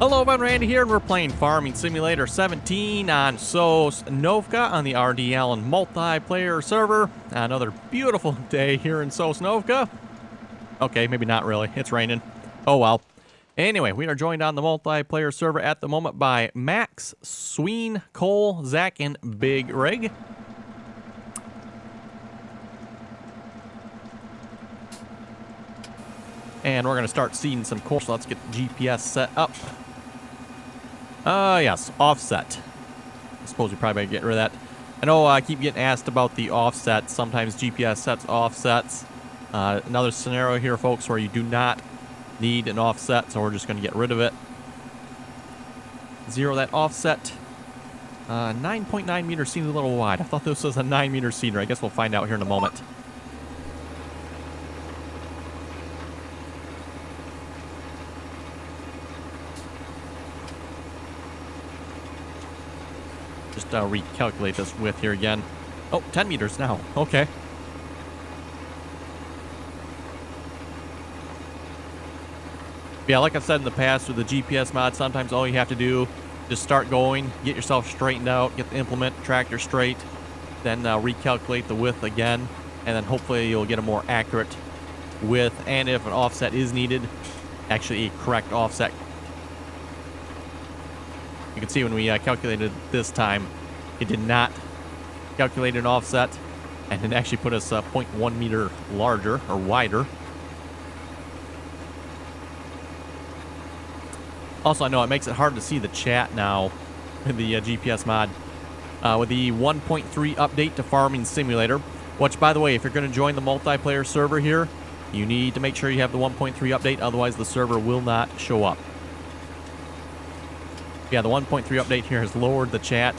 Hello, everyone, Randy here, and we're playing Farming Simulator 17 on Sosnovka on the RDAllen multiplayer server. Another beautiful day here in Sosnovka. Okay, maybe not really. It's raining. Oh, well. Anyway, we are joined on the multiplayer server at the moment by Max, Sween, Cole, Zach, and Big Rig. And we're going to start seeding some corn, so let's get the GPS set up. Yes, offset. I suppose we probably better get rid of that. I know I keep getting asked about the offset. Sometimes GPS sets offsets. Another scenario here, folks, where you do not need an offset, so we're just going to get rid of it. Zero that offset. 9.9 meters seems a little wide. I thought this was a 9 meter seeder. I guess we'll find out here in a moment. Just recalculate this width here again. Oh, 10 meters now. Okay. Yeah, like I've said in the past with the GPS mod, sometimes all you have to do is start going, get yourself straightened out, get the implement tractor straight, then recalculate the width again, and then hopefully you'll get a more accurate width, and if an offset is needed, actually a correct offset. You can see when we calculated this time, it did not calculate an offset, and it actually put us 0.1 meter larger or wider. Also, I know it makes it hard to see the chat now with the GPS mod. With the 1.3 update to Farming Simulator, which, by the way, if you're going to join the multiplayer server here, you need to make sure you have the 1.3 update, otherwise the server will not show up. Yeah, the 1.3 update here has lowered the chat,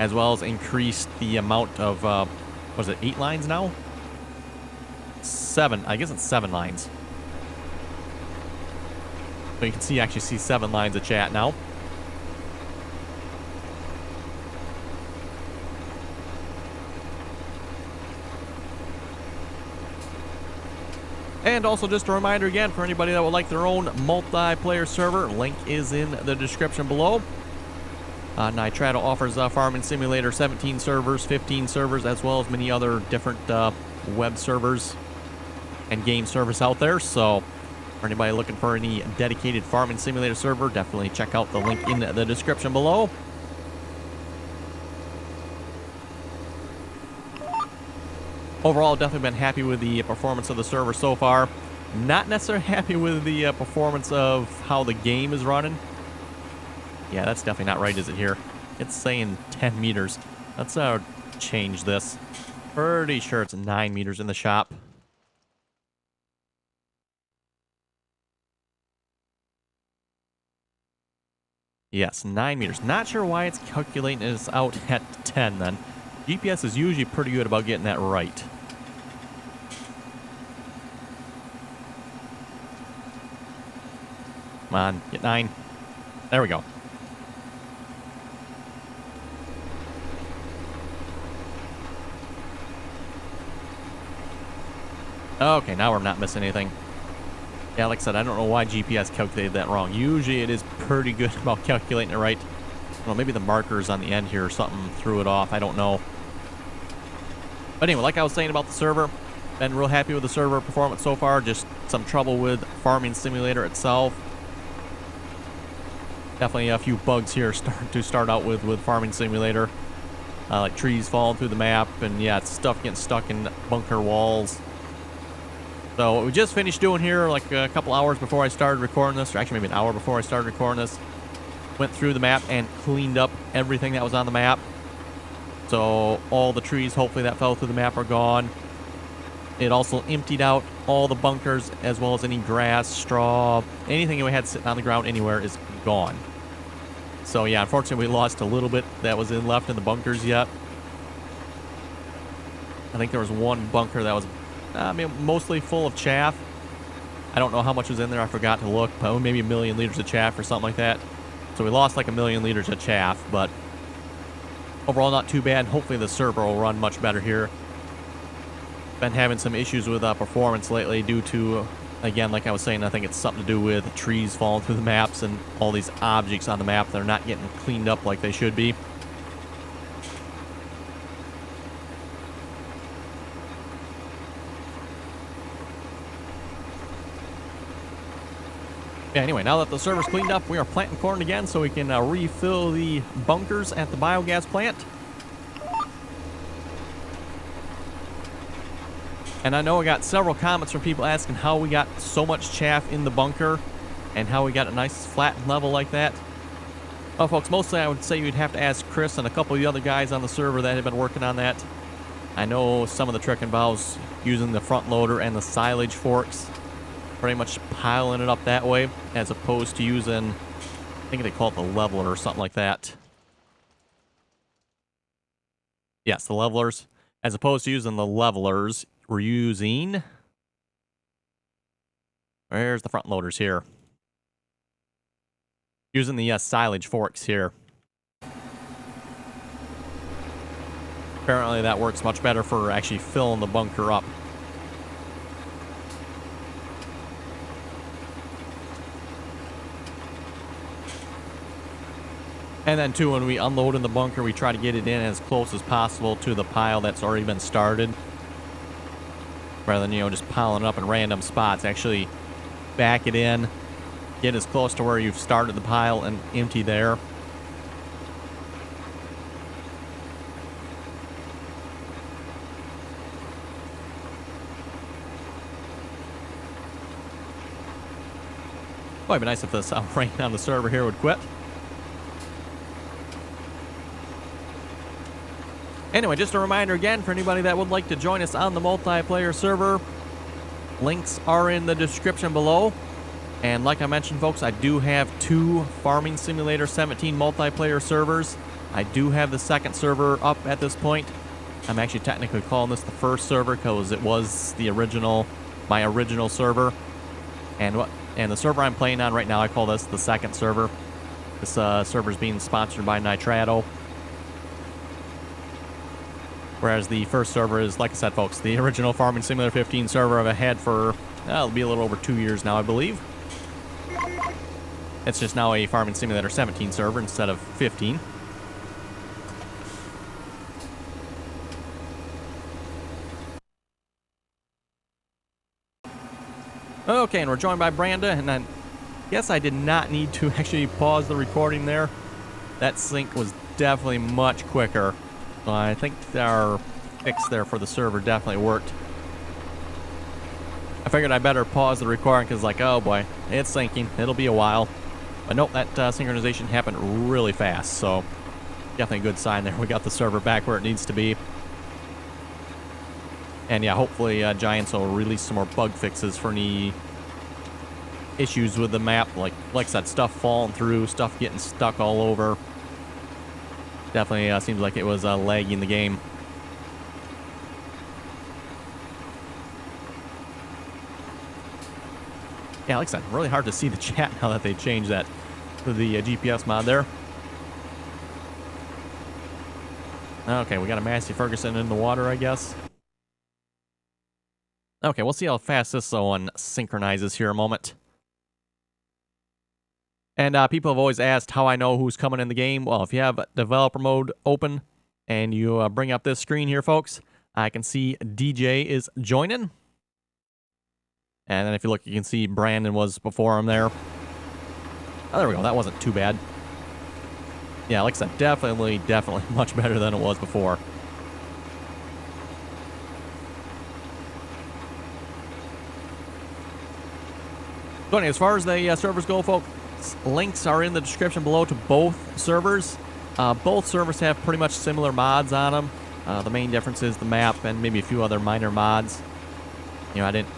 as well as increased the amount of, was it 8 lines now? 7, I guess it's 7 lines. So you can see, actually see 7 lines of chat now. And also just a reminder again, for anybody that would like their own multiplayer server, link is in the description below. Nitrado offers Farming Simulator 17 servers, 15 servers, as well as many other different web servers and game servers out there. So for anybody looking for any dedicated Farming Simulator server, definitely check out the link in the description below. Overall, definitely been happy with the performance of the server so far. Not necessarily happy with the performance of how the game is running. Yeah, that's definitely not right, is it here? It's saying 10 meters. Let's change this. Pretty sure it's 9 meters in the shop. Yes, 9 meters. Not sure why it's calculating this out at 10 then. GPS is usually pretty good about getting that right. Come on, get 9. There we go. Okay, now we're not missing anything. Yeah, like I said, I don't know why GPS calculated that wrong. Usually it is pretty good about calculating it right. Well, maybe the markers on the end here or something threw it off. I don't know. But anyway, like I was saying about the server, been real happy with the server performance so far. Just some trouble with Farming Simulator itself. Definitely a few bugs here to start out with Farming Simulator. Like trees falling through the map, and yeah, it's stuff getting stuck in bunker walls. So what we just finished doing here, like a couple hours before I started recording this, or actually maybe an hour before I started recording this, went through the map and cleaned up everything that was on the map. So all the trees, hopefully, that fell through the map are gone. It also emptied out all the bunkers, as well as any grass, straw, anything we had sitting on the ground anywhere is gone. So yeah, unfortunately, we lost a little bit that was left in the bunkers yet. I think there was one bunker that was mostly full of chaff. I don't know how much was in there. I forgot to look, but maybe 1 million liters of chaff or something like that. So we lost like 1 million liters of chaff, but overall not too bad. Hopefully the server will run much better here. Been having some issues with performance lately due to Again, like I was saying, I think it's something to do with trees falling through the maps and all these objects on the map that are not getting cleaned up like they should be. Yeah, anyway, now that the server's cleaned up, we are planting corn again so we can refill the bunkers at the biogas plant. And I know I got several comments from people asking how we got so much chaff in the bunker and how we got a nice flat level like that. Well, folks, mostly I would say you'd have to ask Chris and a couple of the other guys on the server that have been working on that. I know some of the trick involves using the front loader and the silage forks, pretty much piling it up that way, as opposed to using, I think they call it the leveler or something like that. Yes, the levelers. As opposed to using the levelers, we're using... Where's the front loaders here? Using the silage forks here. Apparently that works much better for actually filling the bunker up. And then too, when we unload in the bunker, we try to get it in as close as possible to the pile that's already been started. Rather than, you know, just piling it up in random spots. Actually back it in, get as close to where you've started the pile and empty there. Well, it'd be nice if this rain on the server here would quit. Anyway, just a reminder again for anybody that would like to join us on the multiplayer server. Links are in the description below. And like I mentioned, folks, I do have 2 Farming Simulator 17 multiplayer servers. I do have the second server up at this point. I'm actually technically calling this the first server because it was the original, my original server. And the server I'm playing on right now, I call this the second server. This server is being sponsored by Nitrato. Whereas the first server is, like I said, folks, the original Farming Simulator 15 server I've had for, it'll be a little over 2 years now, I believe. It's just now a Farming Simulator 17 server instead of 15. Okay, and we're joined by Branda, and I guess I did not need to actually pause the recording there. That sync was definitely much quicker. I think our fix there for the server definitely worked. I figured I better pause the recording because, like, oh boy, it's syncing. It'll be a while. But nope, that synchronization happened really fast, so definitely a good sign there. We got the server back where it needs to be. And yeah, hopefully Giants will release some more bug fixes for any issues with the map. Like I said, stuff falling through, stuff getting stuck all over. Definitely seems like it was lagging the game. Yeah, like I said, really hard to see the chat now that they changed that to the GPS mod there. Okay, we got a Massey Ferguson in the water, I guess. Okay, we'll see how fast this one synchronizes here in a moment. And people have always asked how I know who's coming in the game. Well, if you have developer mode open and you bring up this screen here, folks, I can see DJ is joining. And then if you look, you can see Brandon was before him there. Oh, there we go. That wasn't too bad. Yeah, like I said, definitely much better than it was before. So anyway, as far as the servers go, folks, links are in the description below to both servers. Both servers have pretty much similar mods on them. The main difference is the map and maybe a few other minor mods. You know, I didn't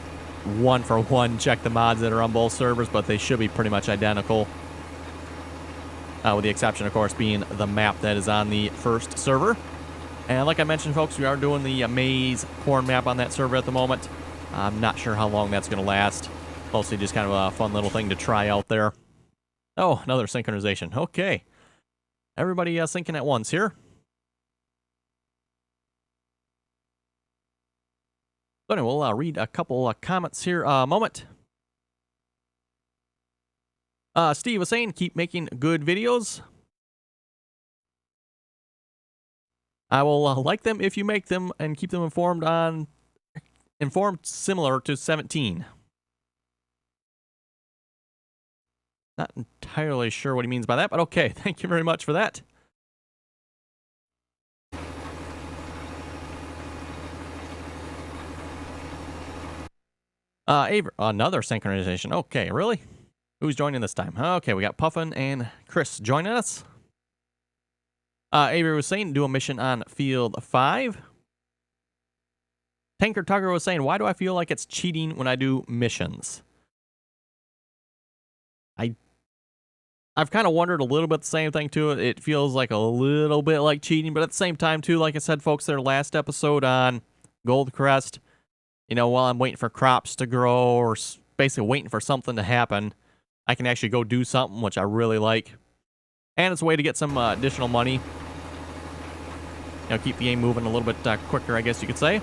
one for one check the mods that are on both servers, but they should be pretty much identical. With the exception, of course, being the map that is on the first server. And like I mentioned, folks, we are doing the maize corn map on that server at the moment. I'm not sure how long that's going to last. Mostly just kind of a fun little thing to try out there. Oh, another synchronization. Okay. Everybody syncing at once here. So anyway, we'll read a couple comments here a moment. Steve was saying, keep making good videos. I will like them if you make them and keep them informed similar to 17. Not entirely sure what he means by that, but okay. Thank you very much for that. Another synchronization. Okay, really? Who's joining this time? Okay, we got Puffin and Chris joining us. Avery was saying, do a mission on Field 5. Tanker Tugger was saying, why do I feel like it's cheating when I do missions? I've kind of wondered a little bit the same thing too. It feels like a little bit like cheating, but at the same time too, like I said, folks, their last episode on Goldcrest, you know, while I'm waiting for crops to grow or basically waiting for something to happen, I can actually go do something, which I really like. And it's a way to get some additional money. You know, keep the game moving a little bit quicker, I guess you could say.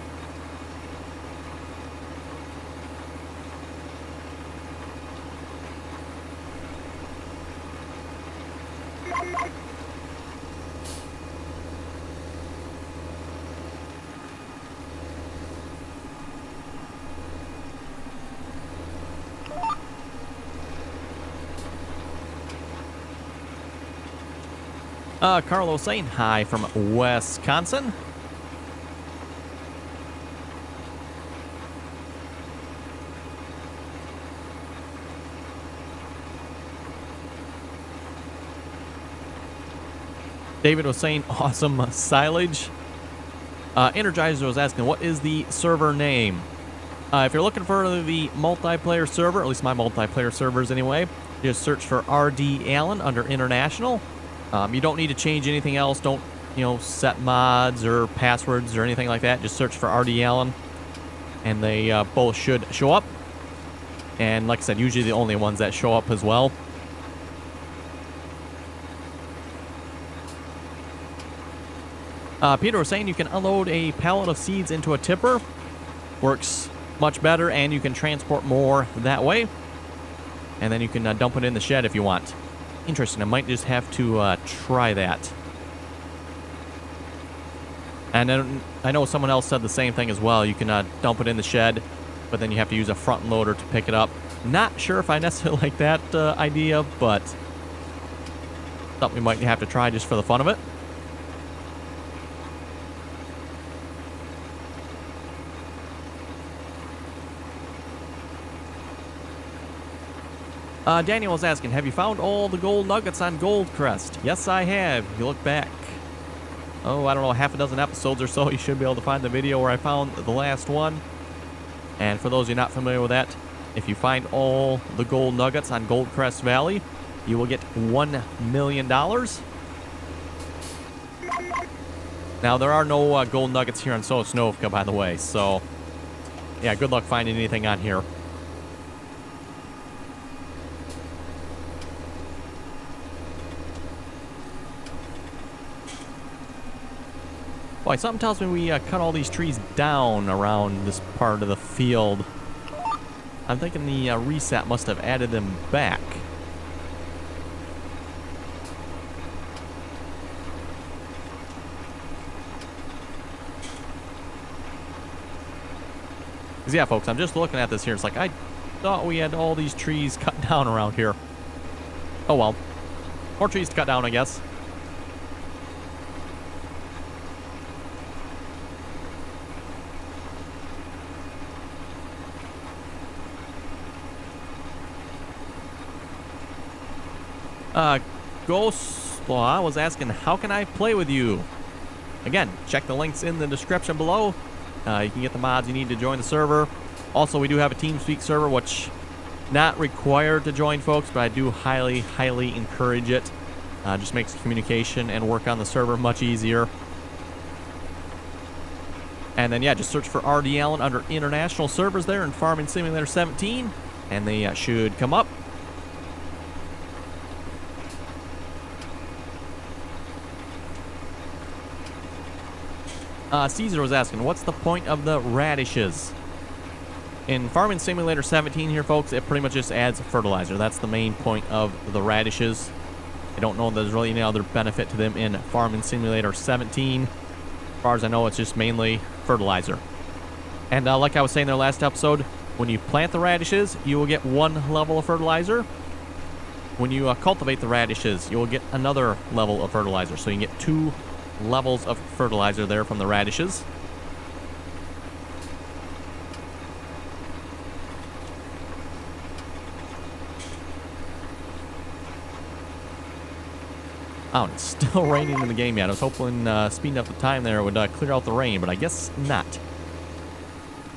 Carlos saying hi from Wisconsin. David was saying awesome silage. Energizer was asking, what is the server name? If you're looking for the multiplayer server, at least my multiplayer servers anyway, just search for RDAllen under International. You don't need to change anything else. Don't, you know, set mods or passwords or anything like that. Just search for RDAllen, and they both should show up. And like I said, usually the only ones that show up as well. Peter was saying you can unload a pallet of seeds into a tipper. Works much better, and you can transport more that way. And then you can dump it in the shed if you want. Interesting. I might just have to try that. And then I know someone else said the same thing as well. You can dump it in the shed, but then you have to use a front loader to pick it up. Not sure if I necessarily like that idea, but something we might have to try just for the fun of it. Daniel was asking, have you found all the gold nuggets on Goldcrest? Yes, I have. If you look back, I don't know, half a dozen episodes or so, you should be able to find the video where I found the last one. And for those of you not familiar with that, if you find all the gold nuggets on Goldcrest Valley, you will get $1 million. Now, there are no gold nuggets here on Sosnovka, by the way, so yeah, good luck finding anything on here. Boy, something tells me we cut all these trees down around this part of the field. I'm thinking the reset must have added them back. Because yeah, folks, I'm just looking at this here. It's like, I thought we had all these trees cut down around here. Oh well. More trees to cut down, I guess. Ghostlaw was asking, how can I play with you? Again, check the links in the description below. You can get the mods you need to join the server. Also, we do have a TeamSpeak server, which not required to join, folks, but I do highly, highly encourage it. Just makes communication and work on the server much easier. And then, yeah, just search for RDAllen under International Servers there in Farming Simulator 17, and they should come up. Caesar was asking, what's the point of the radishes? In Farming Simulator 17 here, folks, it pretty much just adds fertilizer. That's the main point of the radishes. I don't know if there's really any other benefit to them in Farming Simulator 17. As far as I know, it's just mainly fertilizer. And like I was saying in the last episode, when you plant the radishes, you will get 1 level of fertilizer. When you cultivate the radishes, you will get another level of fertilizer. So you can get 2 levels of fertilizer there from the radishes. Oh, it's still raining in the game yet. I was hoping speeding up the time there would clear out the rain, but I guess not.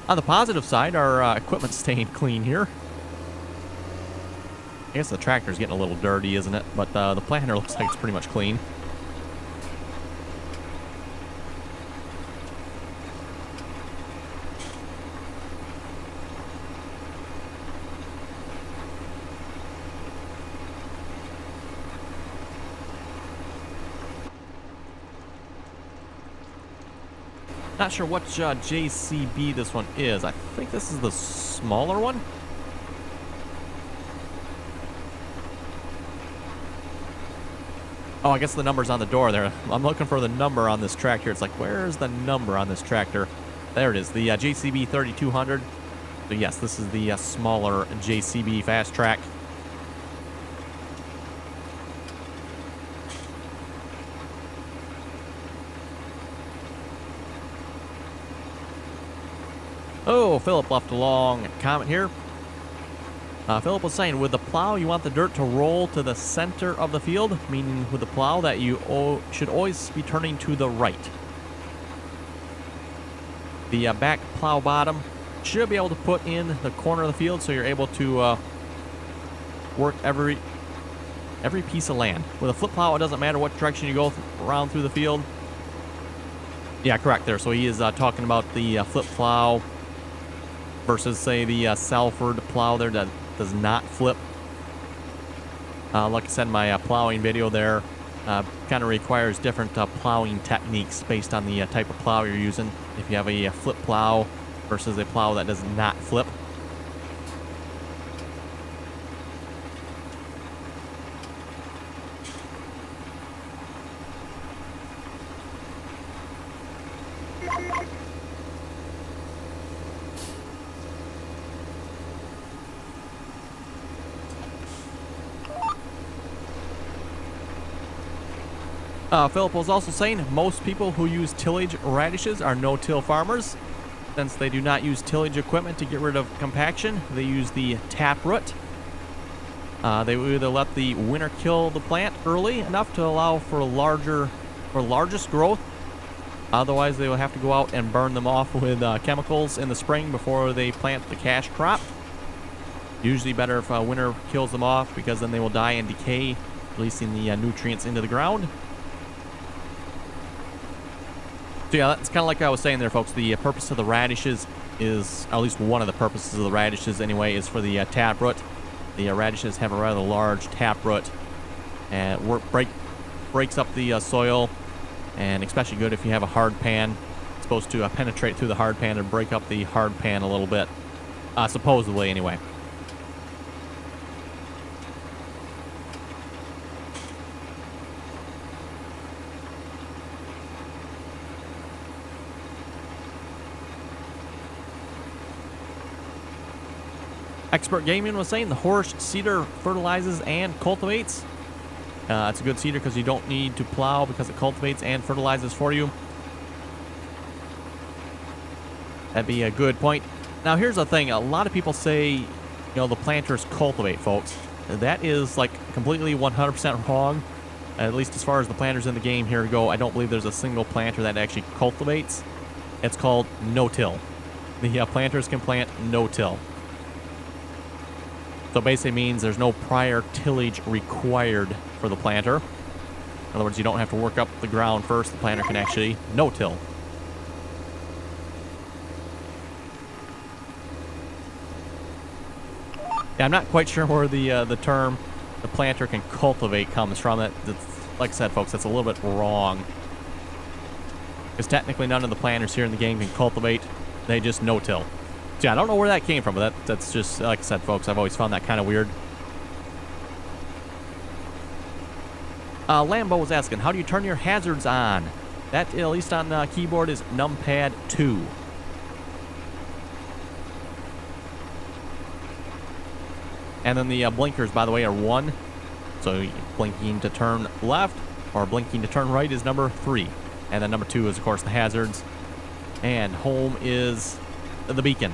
On the positive side, our equipment's staying clean here. I guess the tractor's getting a little dirty, isn't it? But the planter looks like it's pretty much clean. Not sure which JCB this one is. I think this is the smaller one. Oh, I guess the number's on the door there. I'm looking for the number on this tractor. It's like, where's the number on this tractor? There it is, the JCB 3200. So yes, this is the smaller JCB Fast Track. Oh, Philip left a long comment here. Philip was saying, with the plow, you want the dirt to roll to the center of the field, meaning with the plow that you should always be turning to the right. The back plow bottom should be able to put in the corner of the field, so you're able to work every piece of land. With a flip plow, it doesn't matter what direction you go around through the field. Yeah, correct there. So he is talking about the flip plow versus, say, the Salford plow there that does not flip. Like I said in my plowing video there, kind of requires different plowing techniques based on the type of plow you're using. If you have a flip plow versus a plow that does not flip. Philip was also saying most people who use tillage radishes are no-till farmers. Since they do not use tillage equipment to get rid of compaction, they use the taproot. They will either let the winter kill the plant early enough to allow for largest growth. Otherwise, they will have to go out and burn them off with chemicals in the spring before they plant the cash crop. Usually better if winter kills them off, because then they will die and decay, releasing the nutrients into the ground. So yeah, that's kind of like I was saying there, folks. The purpose of the radishes is, or at least one of the purposes of the radishes anyway, is for the taproot. The radishes have a rather large taproot, and breaks up the soil, and especially good if you have a hard pan. It's supposed to penetrate through the hard pan and break up the hard pan a little bit, supposedly anyway. Expert Gaming was saying the horse seeder fertilizes and cultivates. It's a good seeder because you don't need to plow, because it cultivates and fertilizes for you. That'd be a good point. Now here's the thing. A lot of people say, the planters cultivate, folks. That is like completely 100% wrong. At least as far as the planters in the game here go, I don't believe there's a single planter that actually cultivates. It's called no-till. The planters can plant no-till. So basically means there's no prior tillage required for the planter. In other words, you don't have to work up the ground first. The planter can actually no-till. Yeah, I'm not quite sure where the term the planter can cultivate comes from. That's, like I said, folks, that's a little bit wrong. Because technically none of the planters here in the game can cultivate. They just no-till. Yeah, I don't know where that came from, but that's just, like I said, folks, I've always found that kind of weird. Lambo was asking, how do you turn your hazards on? That, at least on keyboard, is numpad 2. And then the blinkers, by the way, are 1. So blinking to turn left or blinking to turn right is number 3. And then number 2 is, of course, the hazards. And home is the beacon.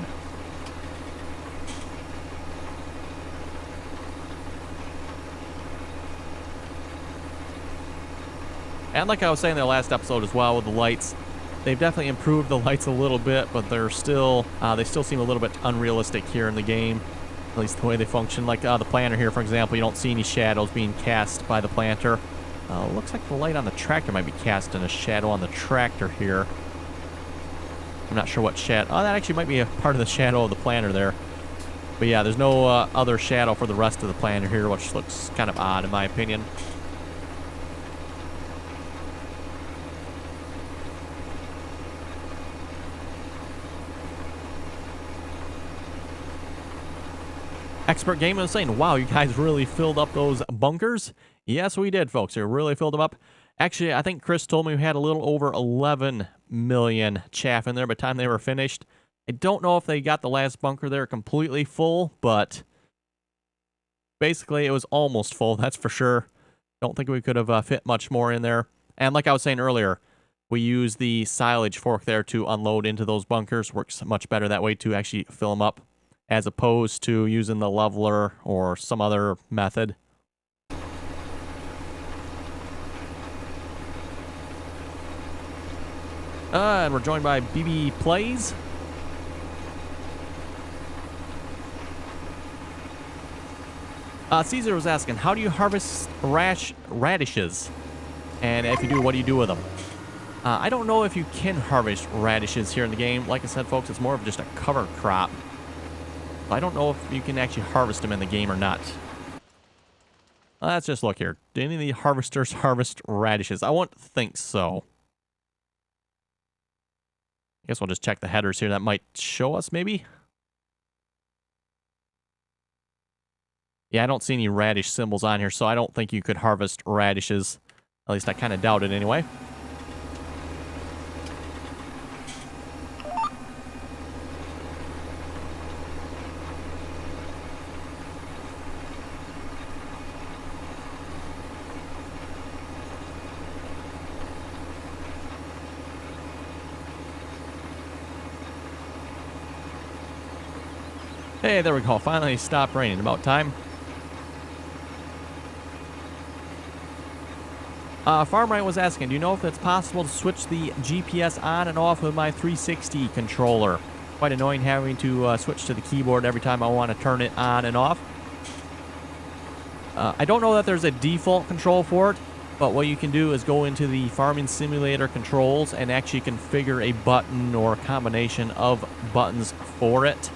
And like I was saying in the last episode as well with the lights, they've definitely improved the lights a little bit, but they're still, they still seem a little bit unrealistic here in the game, at least the way they function. Like the planter here, for example, you don't see any shadows being cast by the planter. Looks like the light on the tractor might be casting a shadow on the tractor here. I'm not sure what shadow. Oh, that actually might be a part of the shadow of the planter there. But yeah, there's no other shadow for the rest of the planter here, which looks kind of odd in my opinion. Expert Gamer was saying, wow, you guys really filled up those bunkers? Yes, we did, folks. We really filled them up. Actually, I think Chris told me we had a little over 11 million chaff in there by the time they were finished. I don't know if they got the last bunker there completely full, but basically it was almost full, that's for sure. Don't think we could have fit much more in there. And like I was saying earlier, we use the silage fork there to unload into those bunkers. Works much better that way to actually fill them up, as opposed to using the leveler or some other method. And we're joined by BB Plays. Caesar was asking, how do you harvest radishes? And if you do, what do you do with them? I don't know if you can harvest radishes here in the game. Like I said, folks, it's more of just a cover crop. I don't know if you can actually harvest them in the game or not. Let's just look here. Do any of the harvesters harvest radishes? I wouldn't think so. I guess we'll just check the headers here. That might show us, maybe. Yeah, I don't see any radish symbols on here, so I don't think you could harvest radishes. At least I kind of doubt it anyway. Hey, there we go. Finally stopped raining. About time. Farmright was asking, do you know if it's possible to switch the GPS on and off with my 360 controller? Quite annoying having to switch to the keyboard every time I want to turn it on and off. I don't know that there's a default control for it, but what you can do is go into the Farming Simulator controls and actually configure a button or a combination of buttons for it.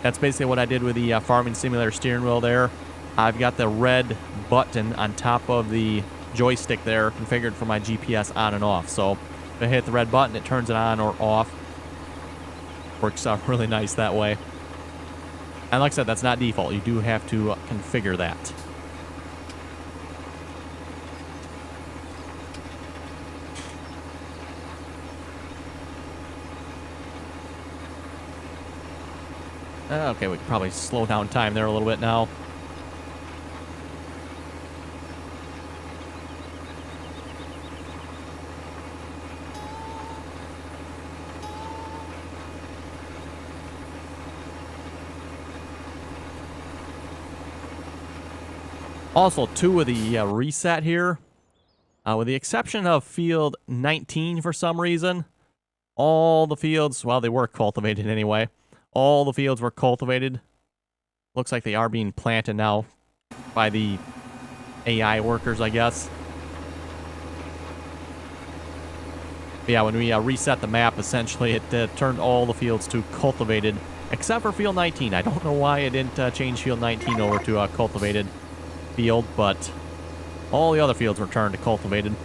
That's basically what I did with the Farming Simulator steering wheel there. I've got the red button on top of the joystick there configured for my GPS on and off. So if I hit the red button, it turns it on or off. Works out really nice that way. And like I said, that's not default. You do have to configure that. Okay, we can probably slow down time there a little bit now. Also, too, with the reset here, with the exception of field 19 for some reason, all the fields, well, they were cultivated anyway. All the fields were cultivated. Looks like they are being planted now by the AI workers, I guess. But yeah, when we reset the map, essentially, it turned all the fields to cultivated, except for field 19. I don't know why it didn't change field 19 over to a cultivated field, but all the other fields were turned to cultivated.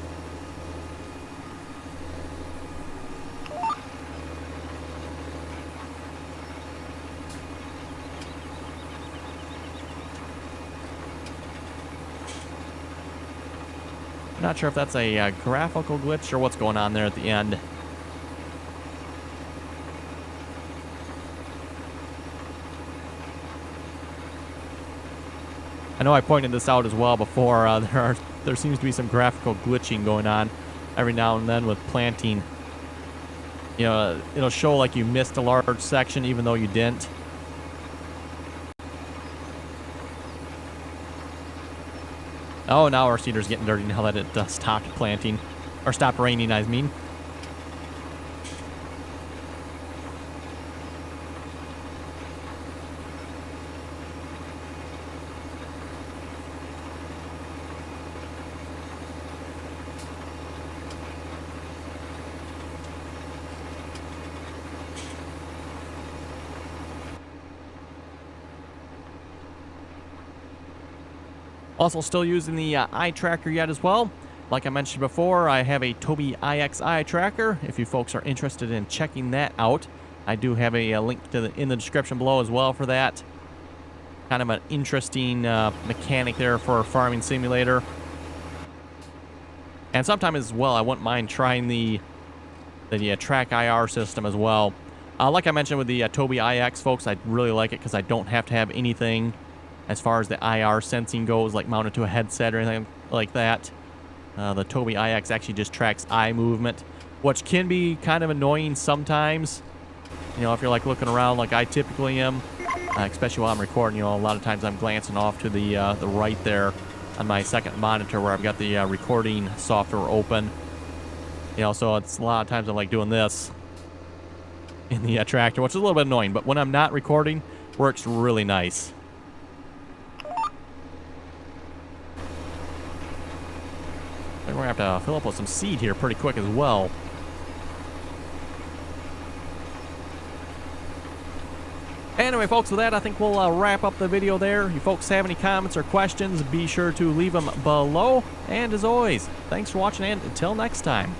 Not sure if that's a graphical glitch or what's going on there at the end. I know I pointed this out as well before. There seems to be some graphical glitching going on every now and then with planting. You know, it'll show like you missed a large section even though you didn't. Oh, now our seeder's getting dirty now that it stopped planting. Or stopped raining, I mean. Also still using the eye tracker yet as well. Like I mentioned before, I have a Tobii IX eye tracker. If you folks are interested in checking that out, I do have a link to in the description below as well for that. Kind of an interesting mechanic there for a farming simulator. And sometime as well, I wouldn't mind trying the track IR system as well. Like I mentioned with the Tobii IX, folks, I really like it because I don't have to have anything as far as the IR sensing goes, like mounted to a headset or anything like that. The Tobii IX actually just tracks eye movement, which can be kind of annoying sometimes. You know, if you're like looking around like I typically am, especially while I'm recording, you know, a lot of times I'm glancing off to the right there on my second monitor where I've got the recording software open. You know, so it's a lot of times I'm like doing this in the tractor, which is a little bit annoying, but when I'm not recording, works really nice. We're going to have to fill up with some seed here pretty quick as well. Anyway, folks, with that, I think we'll wrap up the video there. If you folks have any comments or questions, be sure to leave them below. And as always, thanks for watching, and until next time.